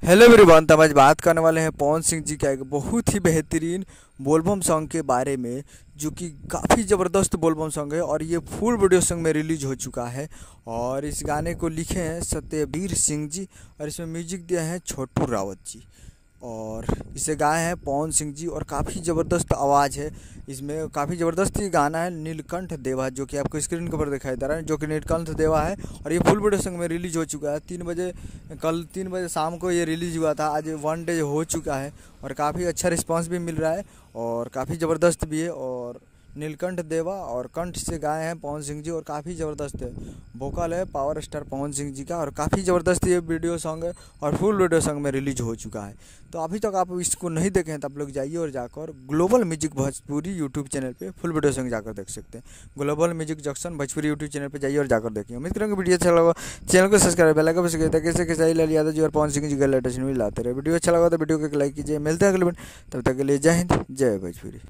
Hello everyone, तो हम आज बात करने वाले हैं पवन सिंह जी का एक बहुत ही बेहतरीन बोलबम सॉन्ग के बारे में, जो कि काफ़ी ज़बरदस्त बोलबम सॉन्ग है और ये फुल वीडियो सॉन्ग में रिलीज हो चुका है। और इस गाने को लिखे हैं सत्यवीर सिंह जी और इसमें म्यूजिक दिया है छोटू रावत जी और इसे गाए हैं पवन सिंह जी और काफ़ी ज़बरदस्त आवाज़ है इसमें। काफ़ी ज़बरदस्त ये गाना है। नीलकंठ देवा जो कि आपको स्क्रीन के ऊपर दिखाई दे रहा है, जो कि नीलकंठ देवा है और ये फुल वीडियो सॉन्ग में रिलीज हो चुका है 3 बजे। कल 3 बजे शाम को ये रिलीज हुआ था, आज 1 डे हो चुका है और काफ़ी अच्छा रिस्पांस भी मिल रहा है और काफ़ी ज़बरदस्त भी है। और नीलकंठ देवा और कंठ से गाए हैं पवन सिंह जी और काफ़ी ज़बरदस्त है। वोकल है पावर स्टार पवन सिंह जी का और काफ़ी ज़बरदस्त ये वीडियो सॉन्ग है और फुल वीडियो सॉन्ग में रिलीज हो चुका है। तो अभी तक आप इसको नहीं देखे हैं तो आप लोग जाइए और जाकर global music Bhojpuri YouTube channel पे फुल वीडियो सॉन्ग जाकर देख सकते हैं। Global music junction Bhojpuri YouTube channel पे जाइए और जाकर देखिए। उम्मीद करूँगा वीडियो अच्छा लगा, चैनल को सब्सक्राइब बेल आइकन प्रेस करिए ताकि कैसे लाल यादव जी और पवन सिंह जी का लेटेस्ट न्यूज़ लाते रहे। वीडियो अच्छा लगा तो वीडियो को लाइक कीजिए। मिलते हैं अगले दिन, तब तक के लिए जय हिंद जय भोजपुरी।